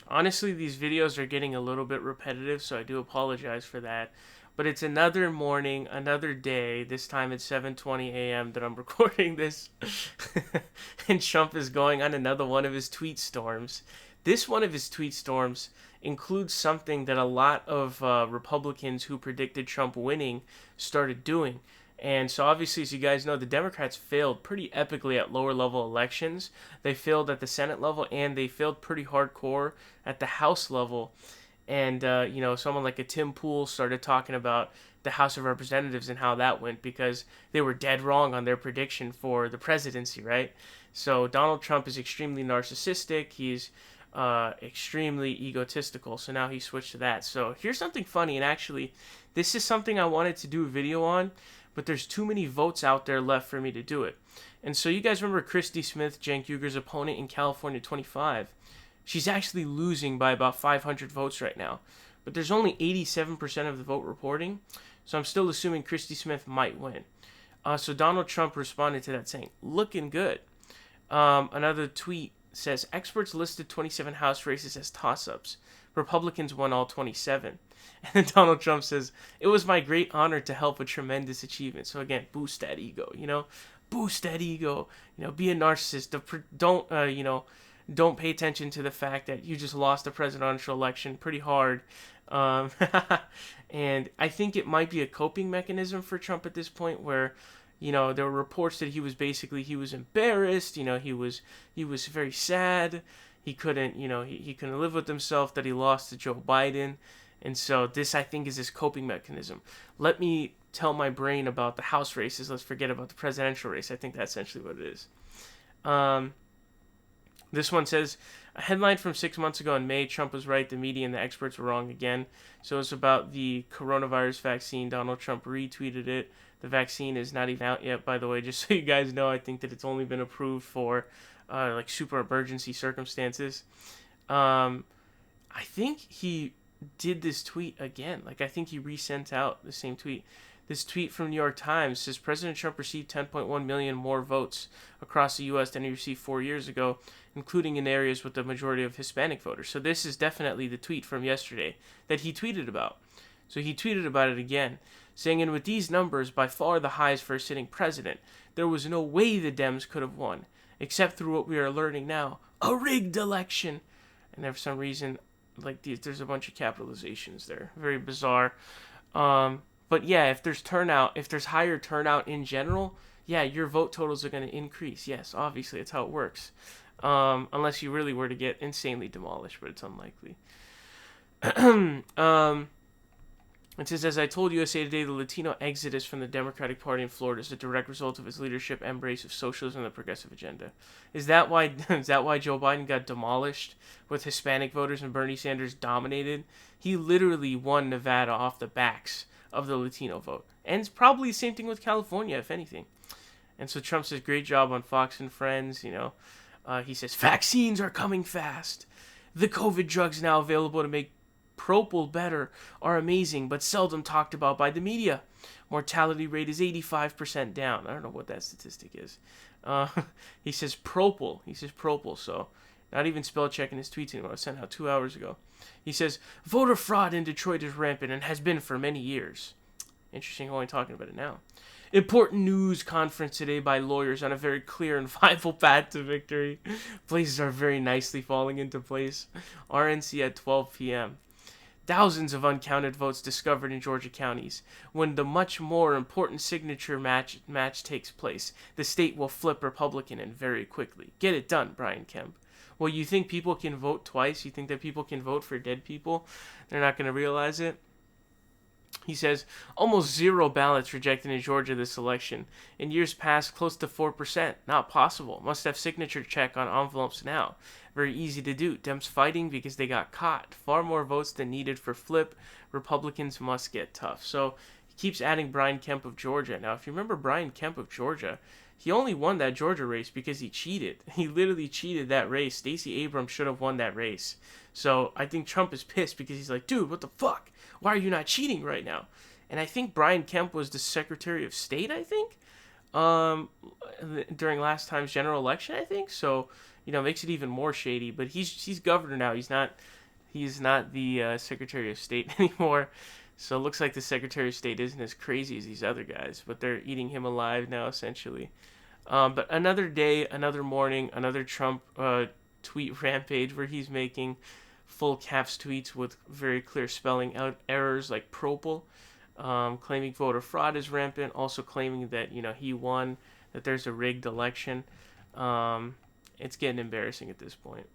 Honestly, these videos are getting a little bit repetitive, so I do apologize for that. But it's another morning, another day. This time it's 7:20 a.m. that I'm recording this, and Trump is going on another one of his tweet storms. This one of his tweet storms includes something that a lot of Republicans who predicted Trump winning started doing. And so, obviously, as you guys know, the Democrats failed pretty epically at lower level elections. They failed at the Senate level, and they failed pretty hardcore at the House level. And, someone like a Tim Pool started talking about the House of Representatives and how that went because they were dead wrong on their prediction for the presidency, right? So, Donald Trump is extremely narcissistic. He's extremely egotistical. So now he switched to that. So here's something funny, and actually, this is something I wanted to do a video on, but there's too many votes out there left for me to do it. And so you guys remember Christy Smith, Cenk Uyghur's opponent in California 25? She's actually losing by about 500 votes right now. But there's only 87% of the vote reporting, so I'm still assuming Christy Smith might win. So Donald Trump responded to that saying, looking good. Another tweet says, experts listed 27 House races as toss-ups. Republicans won all 27. And then Donald Trump says, it was my great honor to help a tremendous achievement. So again, boost that ego, boost that ego, be a narcissist. Don't pay attention to the fact that you just lost the presidential election pretty hard. Um, and I think it might be a coping mechanism for Trump at this point where, there were reports that he was embarrassed, he was very sad. He couldn't, he couldn't live with himself that he lost to Joe Biden. And so this, I think, is his coping mechanism. Let me tell my brain about the House races. Let's forget about the presidential race. I think that's essentially what it is. This one says, a headline from 6 months ago in May, Trump was right, the media and the experts were wrong again. So it's about the coronavirus vaccine. Donald Trump retweeted it. The vaccine is not even out yet, by the way, just so you guys know. I think that it's only been approved for super emergency circumstances. I think he did this tweet again. I think he resent out the same tweet. This tweet from New York Times says President Trump received 10.1 million more votes across the U.S. than he received 4 years ago, including in areas with the majority of Hispanic voters. So this is definitely the tweet from yesterday that he tweeted about. So he tweeted about it again, saying, and with these numbers, by far the highest for a sitting president, there was no way the Dems could have won, except through what we are learning now, a rigged election. And for some reason, there's a bunch of capitalizations there. Very bizarre. But yeah, if there's higher turnout in general, yeah, your vote totals are going to increase. Yes, obviously, that's how it works. Unless you really were to get insanely demolished, but it's unlikely. It says, as I told USA Today, the Latino exodus from the Democratic Party in Florida is a direct result of his leadership embrace of socialism and the progressive agenda. Is that why Joe Biden got demolished with Hispanic voters and Bernie Sanders dominated? He literally won Nevada off the backs of the Latino vote. And it's probably the same thing with California, if anything. And so Trump says, great job on Fox and Friends, he says, vaccines are coming fast. The COVID drugs now available to make Propel better are amazing, but seldom talked about by the media. Mortality rate is 85% down. I don't know what that statistic is. He says Propel. So not even spell checking his tweets anymore. I sent out 2 hours ago. He says, voter fraud in Detroit is rampant and has been for many years. Interesting, only talking about it now. Important news conference today by lawyers on a very clear and viable path to victory. Places are very nicely falling into place. RNC at 12 p.m. Thousands of uncounted votes discovered in Georgia counties. When the much more important signature match takes place, the state will flip Republican and very quickly. Get it done, Brian Kemp. Well, you think people can vote twice? You think that people can vote for dead people? They're not going to realize it? He says, almost zero ballots rejected in Georgia this election. In years past, close to 4%. Not possible. Must have signature check on envelopes now. Very easy to do. Dems fighting because they got caught. Far more votes than needed for flip. Republicans must get tough. So he keeps adding Brian Kemp of Georgia. Now, if you remember Brian Kemp of Georgia, he only won that Georgia race because he cheated. He literally cheated that race. Stacey Abrams should have won that race. So I think Trump is pissed because he's like, dude, what the fuck? Why are you not cheating right now? And I think Brian Kemp was the Secretary of State, I think, during last time's general election, I think. So, makes it even more shady. But he's governor now. He's not the Secretary of State anymore. So it looks like the Secretary of State isn't as crazy as these other guys, but they're eating him alive now, essentially. But another day, another morning, another Trump tweet rampage where he's making full caps tweets with very clear spelling out errors like propal, claiming voter fraud is rampant, also claiming that he won, that there's a rigged election. It's getting embarrassing at this point.